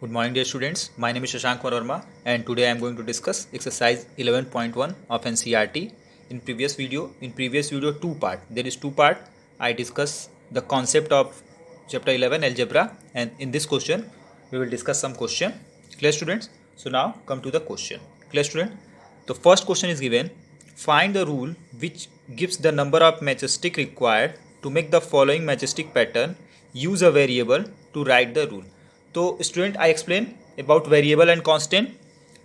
Good morning, dear students. My name is Shashank Varma, and today I am going to discuss exercise 11.1 of NCERT. In previous video, two part. There is two part. I discuss the concept of chapter 11 algebra, and in this question, we will discuss some question. Clear, students? So now come to the question. Clear, student? The first question is given. Find the rule which gives the number of matches stick required to make the following match stick pattern. Use a variable to write the rule. तो student I explain about variable and constant.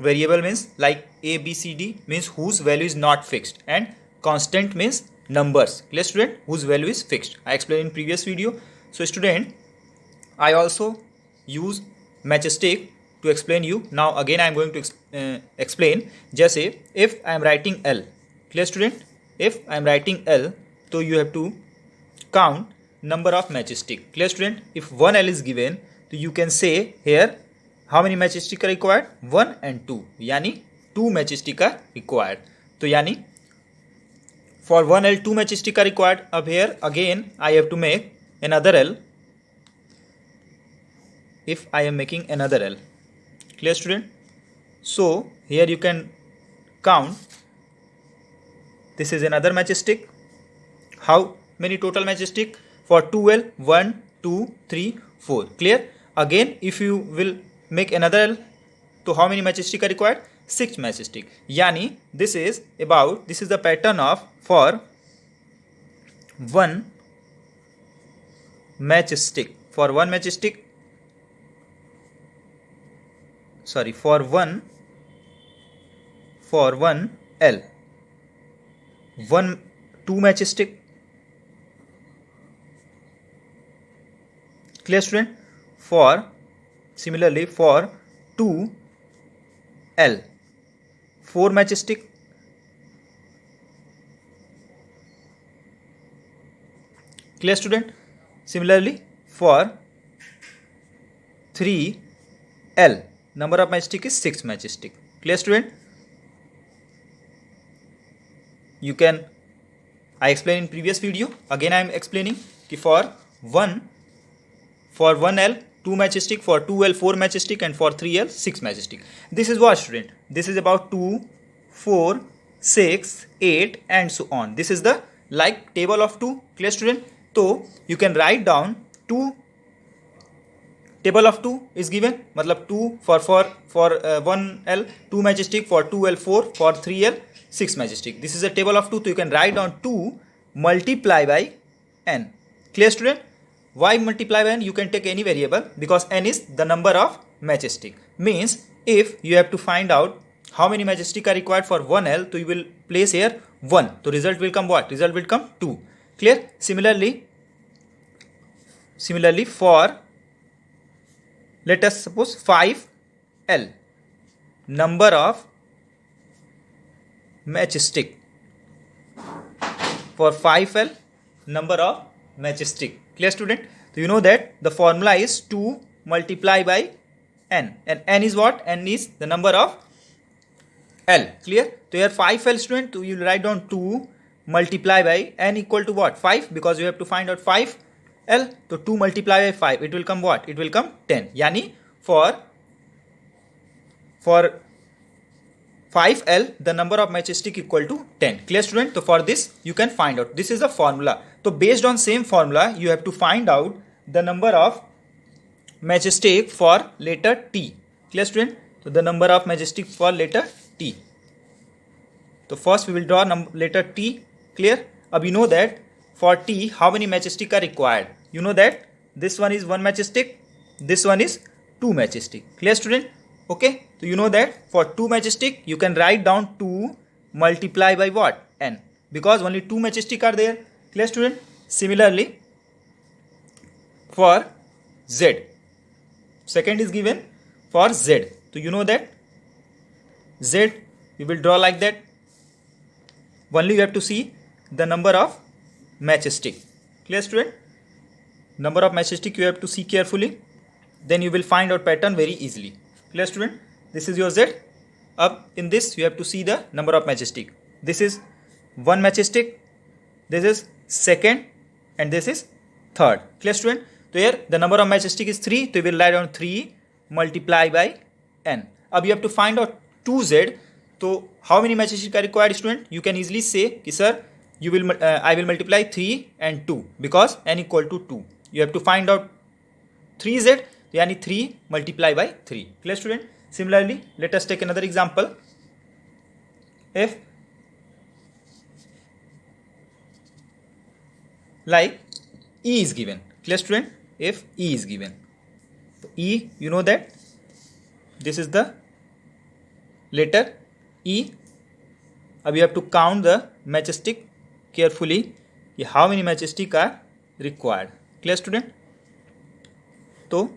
Variable means like A B C D means whose value is not fixed and constant means numbers. Clear, student? Whose value is fixed. I explained in previous video. So student, I also use matchstick to explain you. Now again I am going to explain. जैसे if I am writing L. Clear, student? If I am writing L, so you have to count number of matchstick. Clear, student? If one L is given, तो you can say here how many matchstick are required? 1 and 2. यानी 2 matchstick are required. तो यानी for 1 L 2 matchstick are required. अब here again I have to make another L. If I am making another L. Clear, student? So here you can count. This is another matchstick. How many total matchstick? For 2L 1 2 3 4. Clear? Again if you will make another L, so how many matchstick are required? 6 matchstick. Yani this is the pattern of for one matchstick. For one matchstick, sorry, for one L, 2 matchstick. Clear, student? Similarly for 2L 4 matchstick. Clear, student? Similarly for 3L number of matchstick is 6 matchstick. Clear, student? You can, I explained in previous video. Again I am explaining for 1L 2 matchstick, for 2L 4 matchstick, and for 3L 6 matchstick. This is what, student? This is about 2, 4, 6, 8 and so on. This is the like table of 2. Clear, student? So you can write down 2 table of 2 is given. मतलब 2 for 1L 2 matchstick, for 2L 4, for 3L 6 matchstick. This is a table of 2. So you can write down 2 multiply by n. Clear, student? Why multiply by n? You can take any variable because n is the number of matchstick. Means if you have to find out how many matchstick are required for 1L, so you will place here 1. So result will come what? Result will come 2. Clear? Similarly for, let us suppose 5L number of matchstick. For 5L number of matchstick. Clear, student? So you know that the formula is 2 multiply by n, and n is what? N is the number of L. Clear? So here 5L, student, so you will write down 2 multiply by n equal to what? 5, because you have to find out 5L. So 2 multiply by 5, it will come what? It will come 10. Yani for 5L the number of matchstick equal to 10. Clear, student? So for this you can find out. This is the formula. So based on same formula you have to find out the number of matchstick for letter T. Clear, student? So the number of matchstick for letter T. So first we will draw letter T. Clear? Now you know that for T how many matchstick are required. You know that this one is 1 matchstick, this one is 2 matchstick. Clear, student? Okay, so you know that for 2 matchstick you can write down 2 multiply by what? N, because only 2 matchstick are there. Clear, student? Similarly for Z, second is given for Z. So you know that Z we will draw like that. Only you have to see the number of matchstick. Clear, student? Number of matchstick you have to see carefully, then you will find out pattern very easily. Clear, student? This is your Z. Up in this you have to see the number of matchstick. This is 1 matchstick, this is second, and this is third. Clear, student? So here the number of matchstick is 3, so we will write down 3 multiply by n. अब you have to find out 2z. So how many matches are required, student? You can easily say कि sir I will multiply 3 and 2 because n equal to 2. You have to find out 3z, यानी 3 multiply by 3. Clear, student? Similarly, let us take another example. If like E is given. Clear, student? If E is given. So E, you know that this is the letter E. Now you have to count the matchstick carefully. How many matchstick are required? Clear, student? So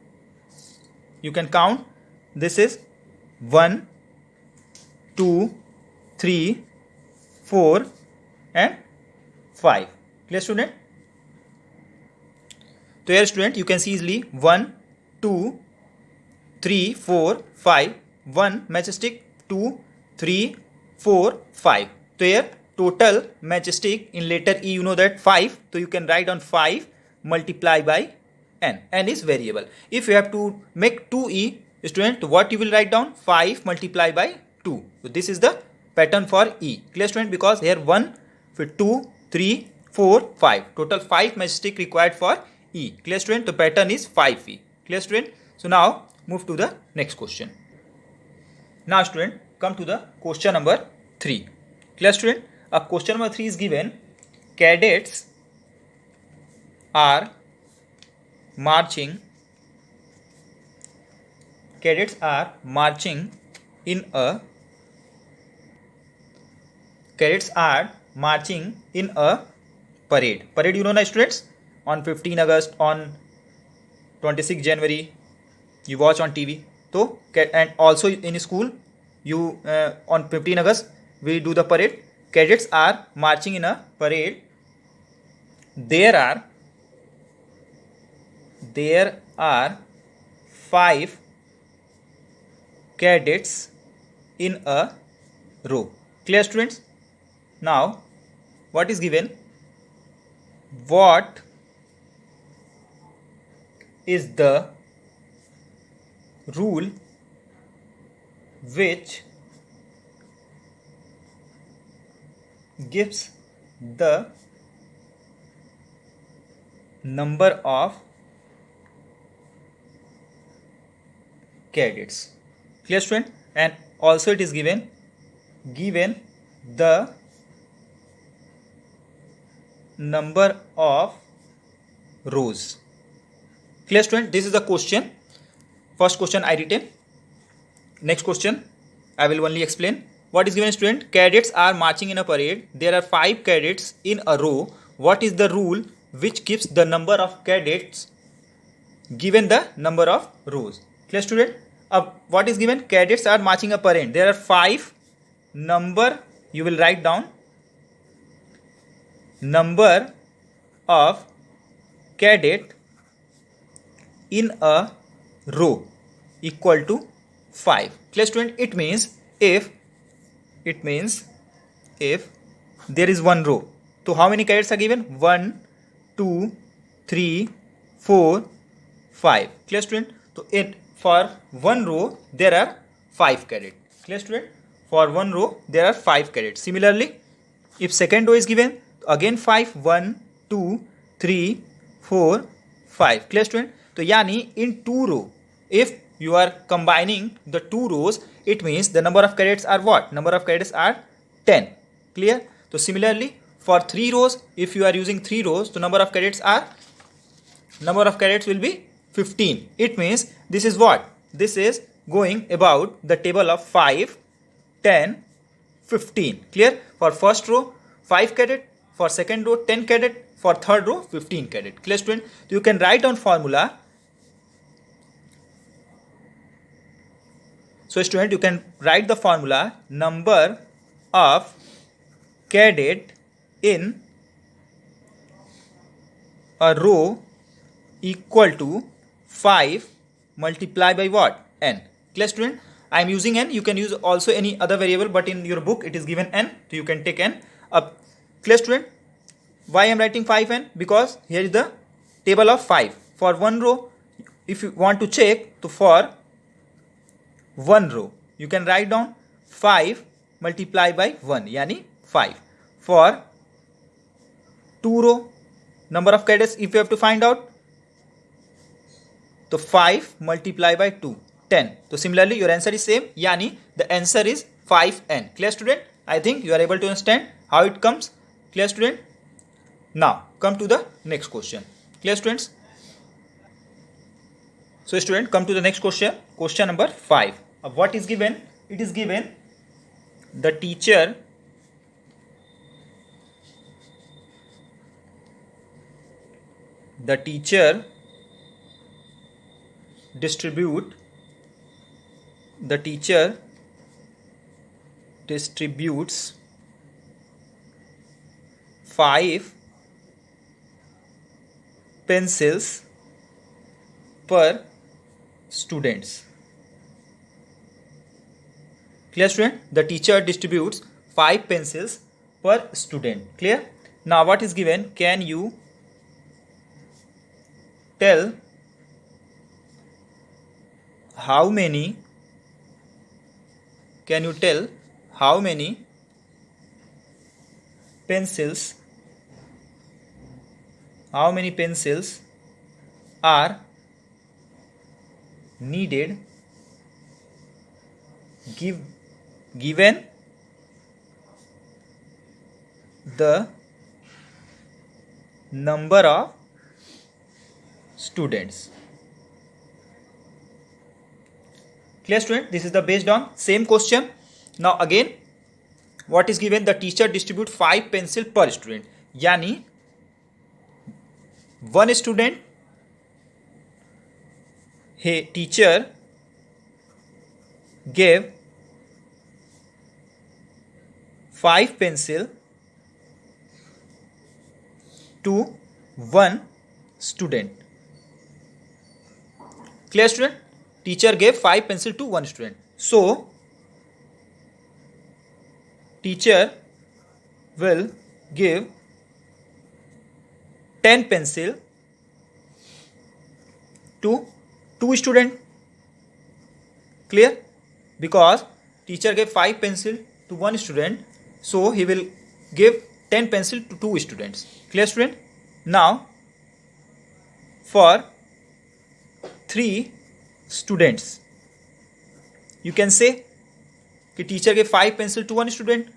you can count. This is 1, 2, 3, 4 and 5. Clear, student? So here, student, you can see easily 1, 2, 3, 4, 5. 1 matchstick, 2, 3, 4, 5. So here total matchstick in letter E, you know that 5. So you can write on 5 multiply by n. N is variable. If you have to make 2E, student, what you will write down? 5 multiply by 2. So this is the pattern for E. Clear, student? Because here 1, 2, 3, 4, 5. Total 5 matchstick required for E. Clear, student? The pattern is 5E. Clear, student? So now move to the next question. Now, student, come to the question number 3. Clear, student? Question number 3 is given. Cadets are marching in a parade. Parade, you know, na, students? On 15 August, on 26 January, you watch on TV. So, and also in school, you on 15 August, we do the parade. Cadets are marching in a parade. There are 5 cadets in a row. Clear, students? Now, what is given? What is the rule which gives the number of cadets? Clear, student? And also it is given the number of rows. Clear, student? This is the question. First question I written. Next question I will only explain. What is given, student? Cadets are marching in a parade. There are 5 cadets in a row. What is the rule which gives the number of cadets given the number of rows? Clear, student? What is given? Cadets are marching a parade. There are 5 number. You will write down number of cadet in a row equal to 5. Clear, student? It means if there is one row, so how many cadets are given? 1, 2, 3, 4, 5. Clear, student? So for one row there are 5 cadets. Clear, student? For one row there are 5 cadets. Similarly, if second row is given, again 5, 1, 2, 3, 4, 5. Clear, student? So yani in 2 row, if you are combining the 2 rows, it means the number of cadets are what? Number of cadets are 10. Clear? So similarly, for 3 rows, if you are using 3 rows, the number of cadets will be 15. It means this is what? This is going about the table of 5, 10, 15. Clear? For first row, 5 cadet. For second row, 10 cadet. For third row, 15 cadet. Clear, student? So you can write down formula. So student, you can write the formula number of cadet in a row equal to 5 multiplied by what? N. Clear, student? I am using n. You can use also any other variable, but in your book it is given n. So you can take n. Clear, student? Why I am writing 5n? Because here is the table of 5. For one row, if you want to check, so for one row. You can write down 5 multiplied by 1 yani 5. For 2 row, number of cadets if you have to find out, तो 5 multiplied by 2 10. So similarly your answer is same yani the answer is 5n. Clear student? I think you are able to understand how it comes. Clear student? Now come to the next question. Clear students? So student, come to the next question. Question number 5. What is given? It is given the teacher distributes 5 pencils per students. Clear student? The teacher distributes 5 pencils per student. Clear? Now what is given? Can you tell how many pencils are needed given the number of students? Clear student? This is the based on same question. Now again, what is given? The teacher distribute 5 pencil per student yani one student, teacher gave 5 pencil to one student. Clear student? Teacher gave 5 pencil to one student. So teacher will give 10 pencil to 2 student. Clear? Because teacher gave 5 pencil to one student, so he will give 10 pencil to 2 students. Clear student? Now for 3 students, you can say कि teacher gave 5 pencil to one student,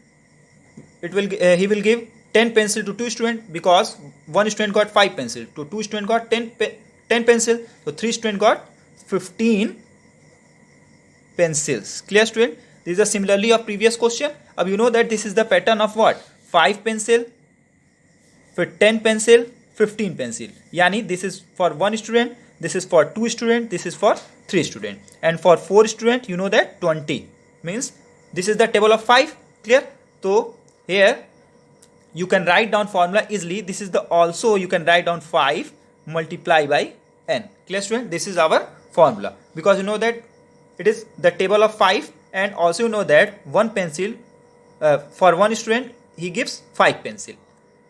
he will give 10 pencil to 2 students because one student got 5 pencil, to 2 student got 10 pencil, so 3 student got 15 pencils. Clear student? This is a similarly of previous question. अब you know that this is the pattern of what? 5 pencil, फिर 10 pencil, 15 pencil. यानी this is for one student, this is for 2 student, this is for 3 student, and for 4 student you know that 20 means this is the table of 5. Clear? So here you can write down formula easily. This is the also you can write down 5 multiply by n. Clear student? This is our formula because you know that it is the table of 5, and also you know that one pencil for one student he gives 5 pencil,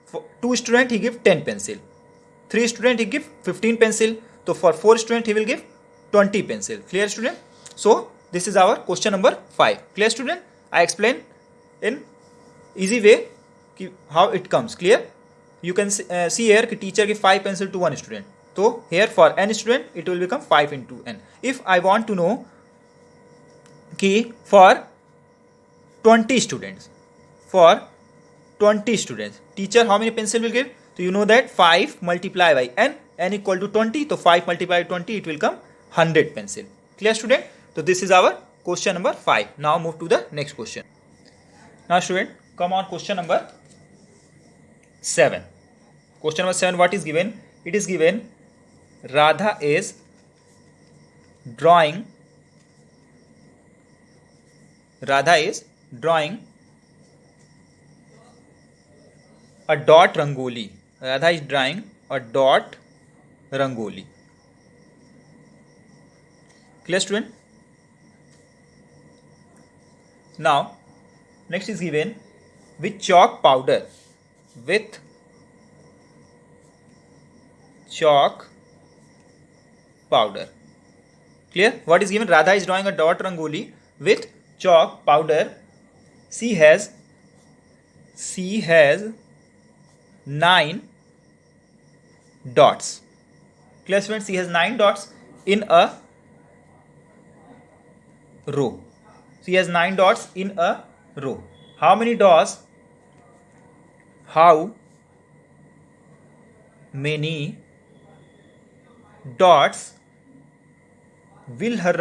for 2 student he gives 10 pencil, 3 student he gives 15 pencil, so for 4 student he will give 20 pencil. Clear student? So this is our question number 5. Clear student? I explain in easy way how it comes. Clear? You can see here teacher give 5 pencil to one student, so here for n student it will become 5 into n. If I want to know कि for 20 students, teacher how many pencil will give? So you know that 5 multiplied by n equal to 20, so 5 multiplied by 20 it will come 100 pencil. Clear student? So this is our question number 5. Now move to the next question. Now student, come on question number 7. Question number 7, what is given? It is given Radha is drawing a dot rangoli. Radha is drawing a dot rangoli. Clear student? Now next is given with chalk powder. Clear? What is given? Radha is drawing a dot rangoli with chalk powder. She has 9 dots. Clear students? She has 9 dots in a row. She has 9 dots in a row. How many dots? How many dots will her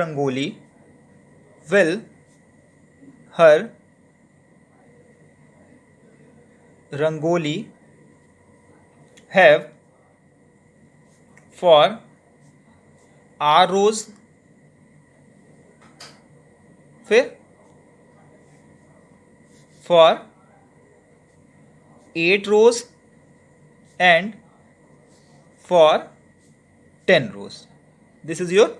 rangoli have for r rows? फिर for 8 rows and for 10 rows. This is your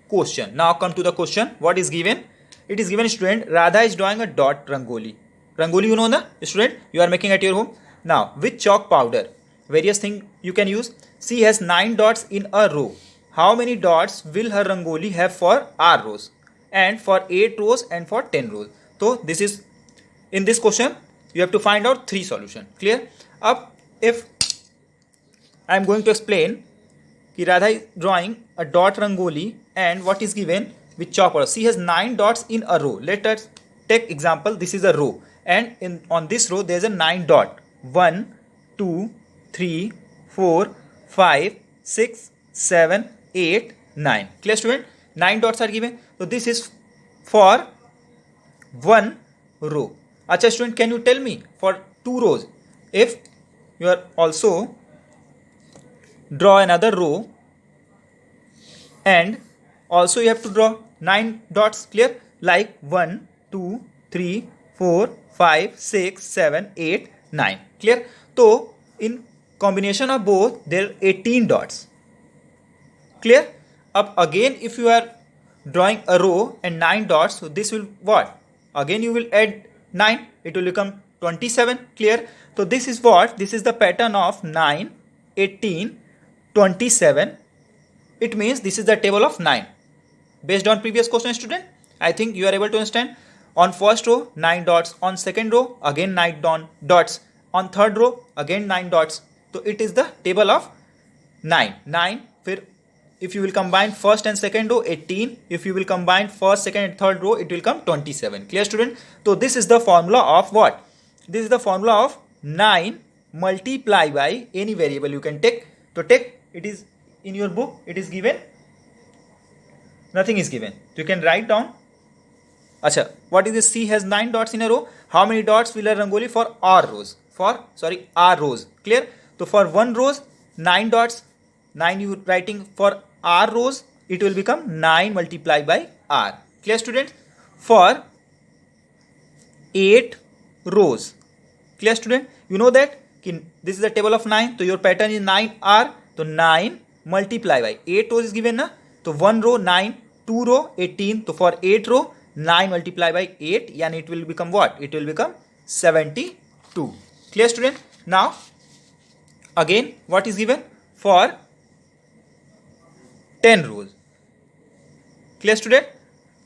question. Now come to the question. What is given? It is given, student, Radha is drawing a dot rangoli. Rangoli, you know, na student, you are making at your home. Now with chalk powder, various things you can use. She has 9 dots in a row. How many dots will her rangoli have for r rows and for 8 rows and for 10 rows? So this is, in this question you have to find out 3 solution. Clear? Up, if I am going to explain कि Radha is drawing a dot rangoli and what is given with chalk powder. She has 9 dots in a row. Let us take example. This is a row and on this row there is a 9 dot. 1, 2, 3, 4, 5, 6, 7, 8, 9. Clear student? 9 dots are given. So this is for one row. Acha student, can you tell me for 2 rows? If you are also draw another row and also you have to draw 9 dots. Clear? Like 1, 2, 3, 4, 5, 6, 7, 8, 9. Clear? So in combination of both there are 18 dots. Clear? Up again, if you are drawing a row and 9 dots, so this will what? Again you will add 9, it will become 27. Clear? So this is what? This is the pattern of 9, 18, 27. It means this is the table of 9. Based on previous question, student, I think you are able to understand. On first row 9 dots, on second row again 9 dots, on third row again 9 dots. So it is the table of 9. फिर if you will combine first and second row 18, if you will combine first, second and third row it will come 27. Clear student? So this is the formula of what? This is the formula of 9 multiply by any variable you can take. So take, it is in your book, it is given, nothing is given. You can write down. Acha, what is this? C has 9 dots in a row. How many dots will a rangoli for r rows? R rows. Clear? So for 1 rows 9 dots, 9 you writing. For r rows it will become 9 multiplied by r. Clear students? For 8 rows. Clear student? You know that this is the table of 9. So your pattern is 9r. So 9 multiply by 8 rows is given na. So 1 row 9, 2 row 18. So for 8 row 9 multiply by 8 and it will become what? It will become 72. Clear student? Now again what is given? For 10 rows. Clear student?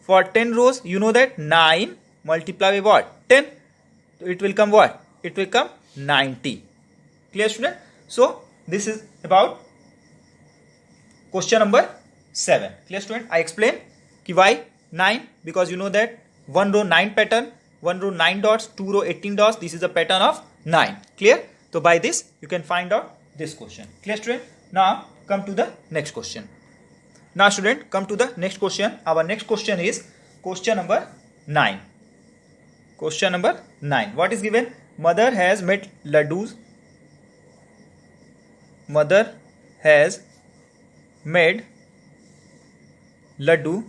For 10 rows you know that 9 multiply by what? 10. So it will come what? It will come 90. Clear student? So this is about question number 7. Clear student? I explained why 9, because you know that 1 row 9 pattern, 1 row 9 dots, 2 row 18 dots. This is the pattern of 9. Clear? So by this you can find out this question. Clear student? Now come to the next question. Now student, come to the next question. Our next question is question number 9. Question number 9. What is given? Mother has made laddus. Mother has made laddu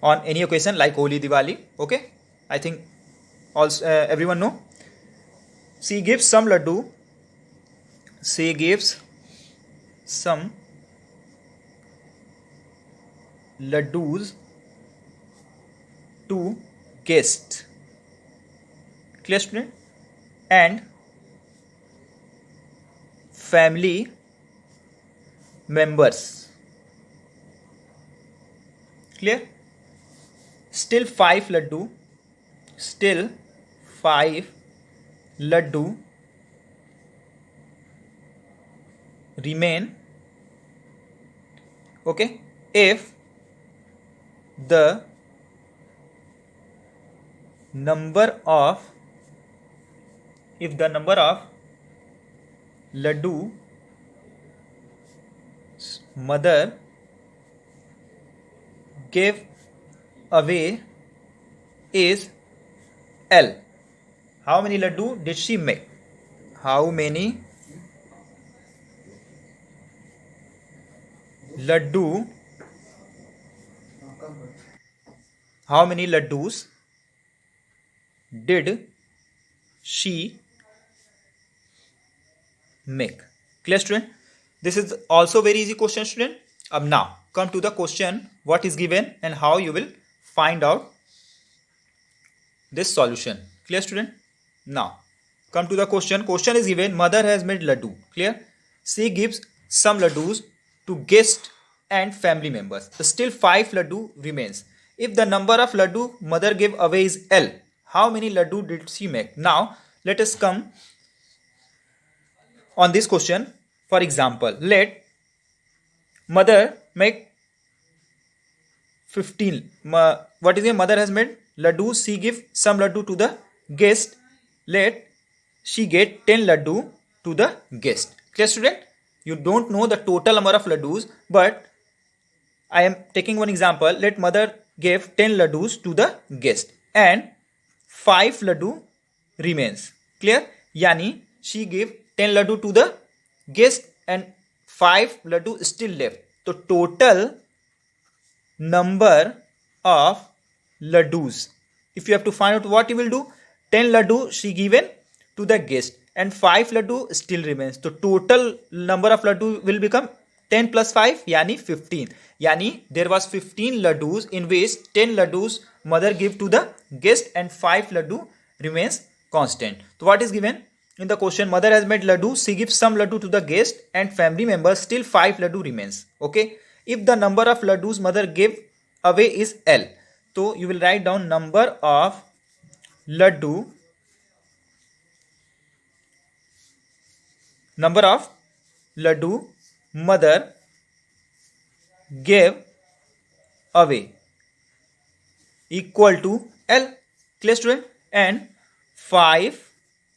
on any occasion like Holi, Diwali. Okay, I think also everyone know. She gives some laddu. She gives some laddus to guests. Clear student? And family members. Clear? Still 5 laddu. Still 5 laddu remain. Okay, if the number of laddu mother gave away is L. How many laddu did she make? How many laddus did she make? Clear, student? This is also very easy question, student. Now come to the question, what is given and how you will find out this solution. Clear, student? Now come to the question. Question is given, mother has made laddu. Clear? She gives some laddus to guests and family members. Still 5 laddu remains. If the number of laddu mother gave away is L, how many laddu did she make? Now let us come on this question. For example, let mother make 15. What is it? Mother has made laddu. She give some laddu to the guest. Let she get 10 laddu to the guest. Clear, student? You don't know the total number of laddus, but I am taking one example. Let mother give 10 laddus to the guest and 5 laddu remains. Clear? Yani she gave 10 laddu to the guest and 5 laddu still left. So total number of laddus, if you have to find out, what you will do, 10 laddu she given to the guest and 5 laddu still remains. So total number of laddu will become 10 plus 5 yani 15. Yani there was 15 laddus in which 10 laddus mother give to the guest and 5 laddu remains constant. So what is given in the question? Mother has made laddu. She gives some laddu to the guest and family members. Still 5 laddu remains. Okay. If the number of laddus mother gave away is L, so you will write down number of laddu mother gave away equal to L. Clear, student? And 5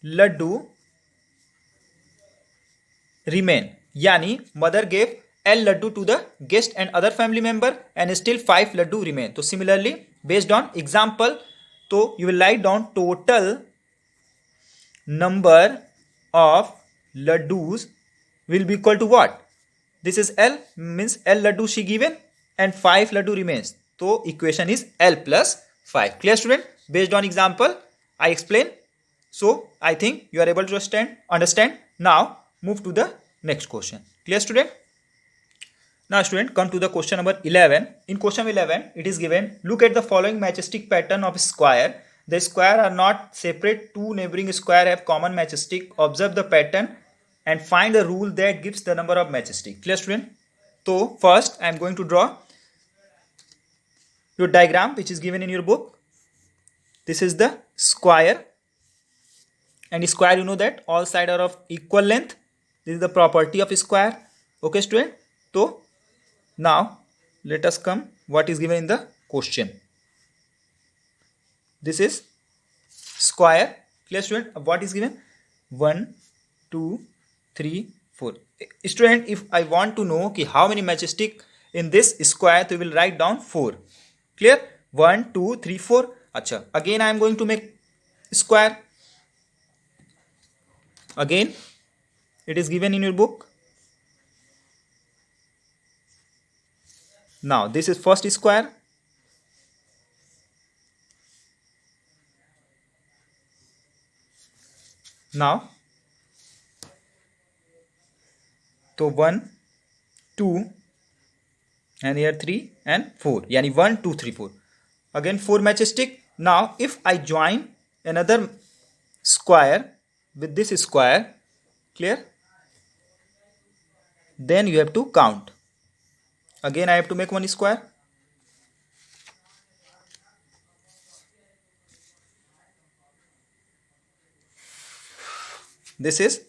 laddu remain. Yani mother gave L laddu to the guest and other family member and still 5 laddu remain. So similarly, based on example, so you will write down total number of laddus will be equal to what? This is L, means L laddu she given and 5 laddu remains. So equation is L plus 5. Clear, student? Based on example I explain. So I think you are able to understand. Now move to the next question. Clear, student? Now student, come to the question number 11. In question 11 it is given, look at the following matchstick pattern of a square. The square are not separate. Two neighboring square have common matchstick. Observe the pattern and find the rule that gives the number of matchstick. Clear, student? So first I am going to draw your diagram which is given in your book. This is the square, and square, you know that all sides are of equal length. This is the property of square. Okay, student? So now let us come what is given in the question. This is square. Clear, student? What is given? 1 2 3 4. Student, if I want to know how many matchstick in this square, so we will write down 4. Clear? 1 2 3 4. Acha, again I am going to make square. Again it is given in your book. Now this is first square. Now so 1 2 and here 3 and 4, yani 1 2 3 4. Again 4 matchstick. Now if I join another square with this square, clear, then you have to count. Again I have to make one square. this is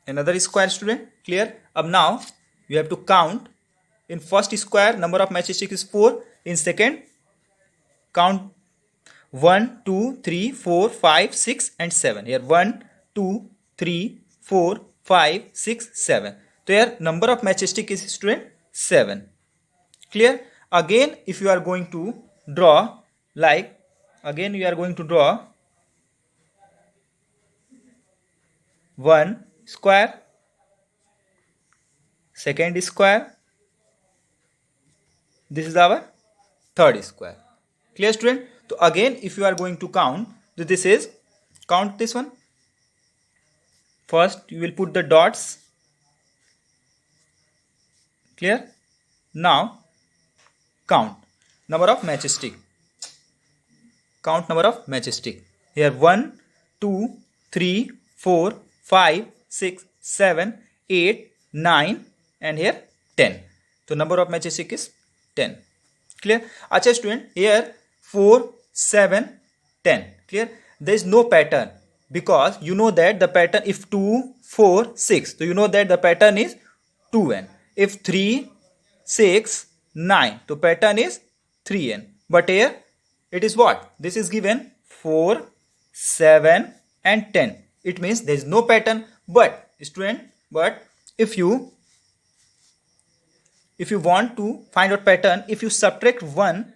another square, student. Clear? Ab now you have to count. In first square, number of matchstick is 4. In second, count 1 2 3 4 5 6 and 7. Here 1 2 3 4 5 6 7. So here number of matchstick is, student, 7. Clear? Again, if you are going to draw, like, again you are going to draw one square, second square, this is our third square. Clear, student? So again, if you are going to count, this is, count this one. First you will put the dots. Clear? Now count number of matchstick. Count number of matchstick. Here 1 2 3 4 5 6 7 8 9 and here 10. So number of matchstick is 10. Clear? Acha, student, here 4 7 10. Clear? There is no pattern, because you know that the pattern, if 2 4 6, so you know that the pattern is 2n. If 3 6 9, so pattern is 3n. But here it is what? This is given 4 7 and 10. It means there is no pattern. But student, but if you want to find out pattern, if you subtract 1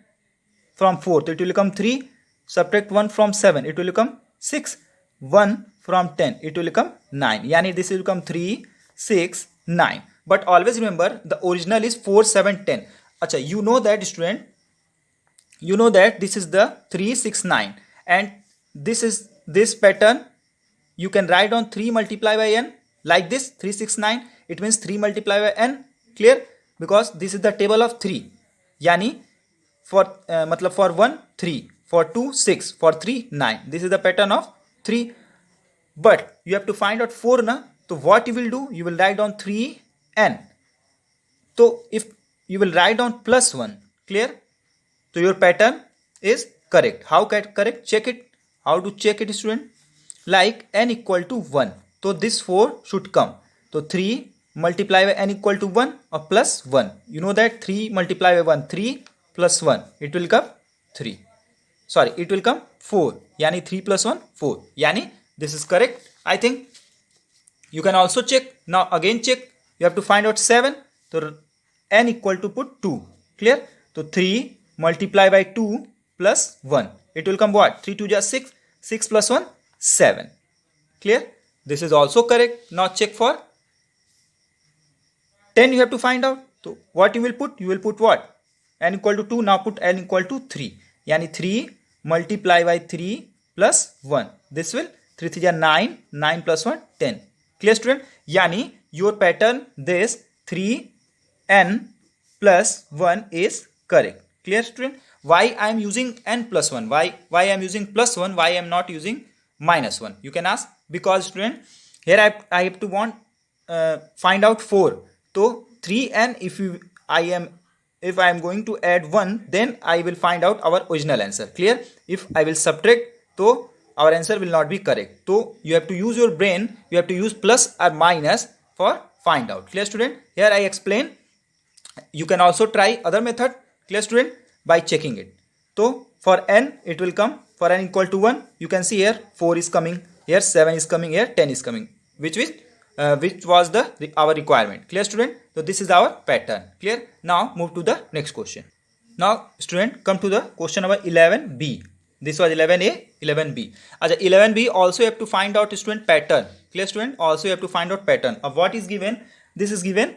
from 4, so it will become 3. Subtract 1 from 7, it will become 6. 1 from 10, it will become 9. Yani this will become 3 6 9. But always remember, the original is 4 7 10. Acha, you know that, student, you know that this is the 3 6 9, and this is this pattern. You can write on 3 multiply by n, like this. 3 6 9, it means 3 multiply by n. Clear? Because this is the table of 3. Yani for matlab for 1 3, for 2 6, for 3 9. This is the pattern of 3. But you have to find out 4 na. So what you will do, you will write down 3n. So if you will write down plus 1, clear? So your pattern is correct. How correct? Check it. How to check it, student? Like n equal to 1. So this 4 should come. So 3 multiply by n equal to 1 or plus 1. You know that 3 multiply by 1, 3 plus 1, it will come 3. Sorry, it will come 4. Yani 3 plus 1, 4. Yani this is correct. I think you can also check. Now again check. You have to find out 7. So n equal to put 2. Clear? So 3 multiply by 2 plus 1. It will come what? 3 2 just 6. 6 plus 1, 7. Clear? This is also correct. Now check for 10. You have to find out. So what you will put? You will put what? N equal to 2. Now put n equal to 3. Yani 3 multiply by 3 plus 1. This will 3 3 9. 9 plus 1, 10. Clear, student? Yani your pattern, this 3n plus 1 is correct. Clear, student? Why I am using n plus 1? Why I am using plus 1? Why I am not using minus 1? You can ask. Because, student, here I have to find out 4. So 3n, if I am going to add 1, then I will find out our original answer. Clear? If I will subtract, so our answer will not be correct. So you have to use your brain. You have to use plus or minus for find out. Clear, student? Here I explain. You can also try other method. Clear, student? By checking it. So for n, it will come. For n equal to 1, you can see here 4 is coming. Here 7 is coming. Here 10 is coming. Which was our requirement. Clear, student? So this is our pattern. Clear? Now move to the next question. Now student, come to the question number 11b. This was 11a, 11b. As 11b, also you have to find out, student, pattern. Clear, student? Also you have to find out pattern of what is given. This is given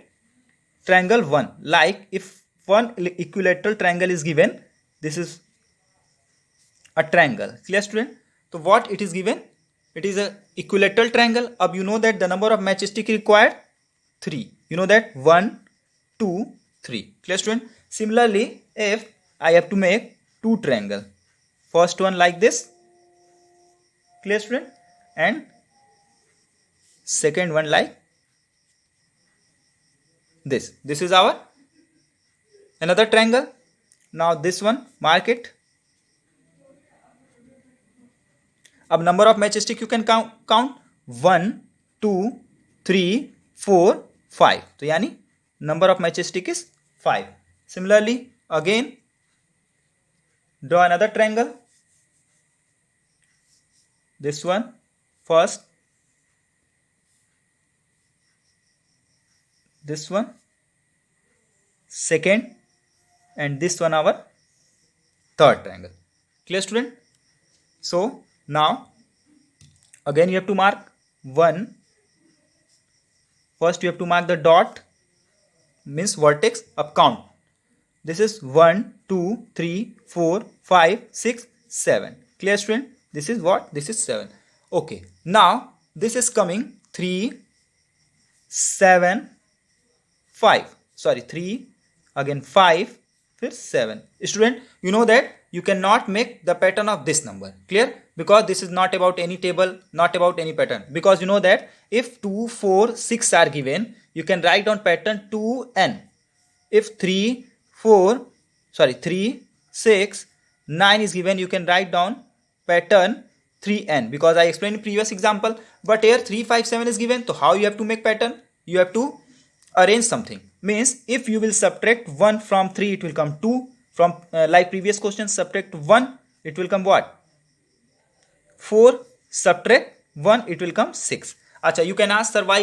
triangle 1. Like if one equilateral triangle is given, this is a triangle. Clear, student? So what it is given? It is a equilateral triangle. Ab you know that the number of matchstick required 3. You know that 1 2 3. Clear, student? Similarly, if I have to make 2 triangle, first one like this. Clear, student? And second one like this. This is our another triangle. Now this one, mark it. अब number of match stick you can count 1 2 3 4 5, तो यानी number of match stick is 5. Similarly, again draw another triangle. This one first, this one second, and this one our third triangle. Clear, student? So now again you have to mark 1. First you have to mark the dot, means vertex. Up count. This is 1 2 3 4 5 6 7. Clear, student? This is what? This is 7. Okay, now this is coming 3 7 5, sorry 3 again 5 फिर 7. Student, you know that you cannot make the pattern of this number. Clear? Because this is not about any table, not about any pattern. Because you know that if 2 4 6 are given, you can write down pattern 2n. If 3 6 9 is given, you can write down pattern 3n, because I explained in previous example. But here 3 5 7 is given, so how you have to make pattern? You have to arrange something. Means if you will subtract 1 from 3, it will come 2. From like previous question, subtract 1, it will come what? 4. Subtract 1, it will come 6. Acha, you can ask, sir, why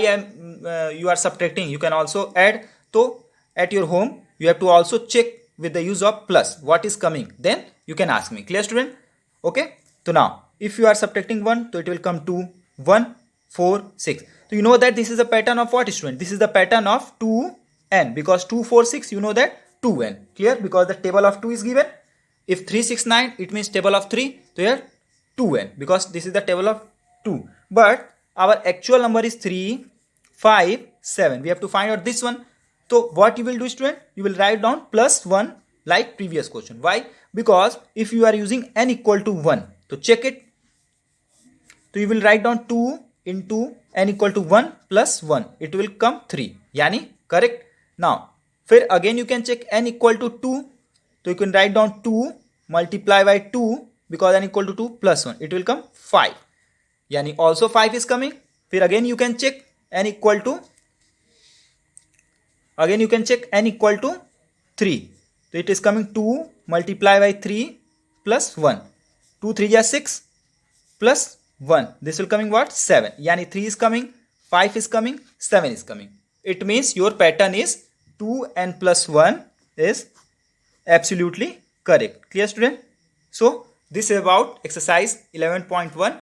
you are subtracting? You can also add. So at your home you have to also check with the use of plus what is coming, then you can ask me. Clear, student? Okay, so now if you are subtracting 1, so it will come 2 1 4 6. So you know that this is a pattern of what, student? This is the pattern of 2n, because 2 4 6, you know that 2n. Clear? Because the table of 2 is given. If 3 6 9, it means table of 3. So here 2n, because this is the table of 2. But our actual number is 3 5 7. We have to find out this one. So what you will do, student? You will write down plus 1 like previous question. Why? Because if you are using n equal to 1, so check it. So you will write down 2 into n equal to 1 plus 1. It will come 3. Yani correct. Now फिर again you can check n equal to 2. So you can write down 2 multiply by 2, because n equal to 2 plus 1. It will come 5. Yani also 5 is coming. फिर again you can check n equal to, again you can check n equal to 3. So it is coming 2 multiply by 3 plus 1. 2 3 is 6 plus 1. This will coming what? 7. Yani 3 is coming, 5 is coming, 7 is coming. It means your pattern is 2n plus 1 is absolutely correct. Clear, student? So this is about exercise 11.1.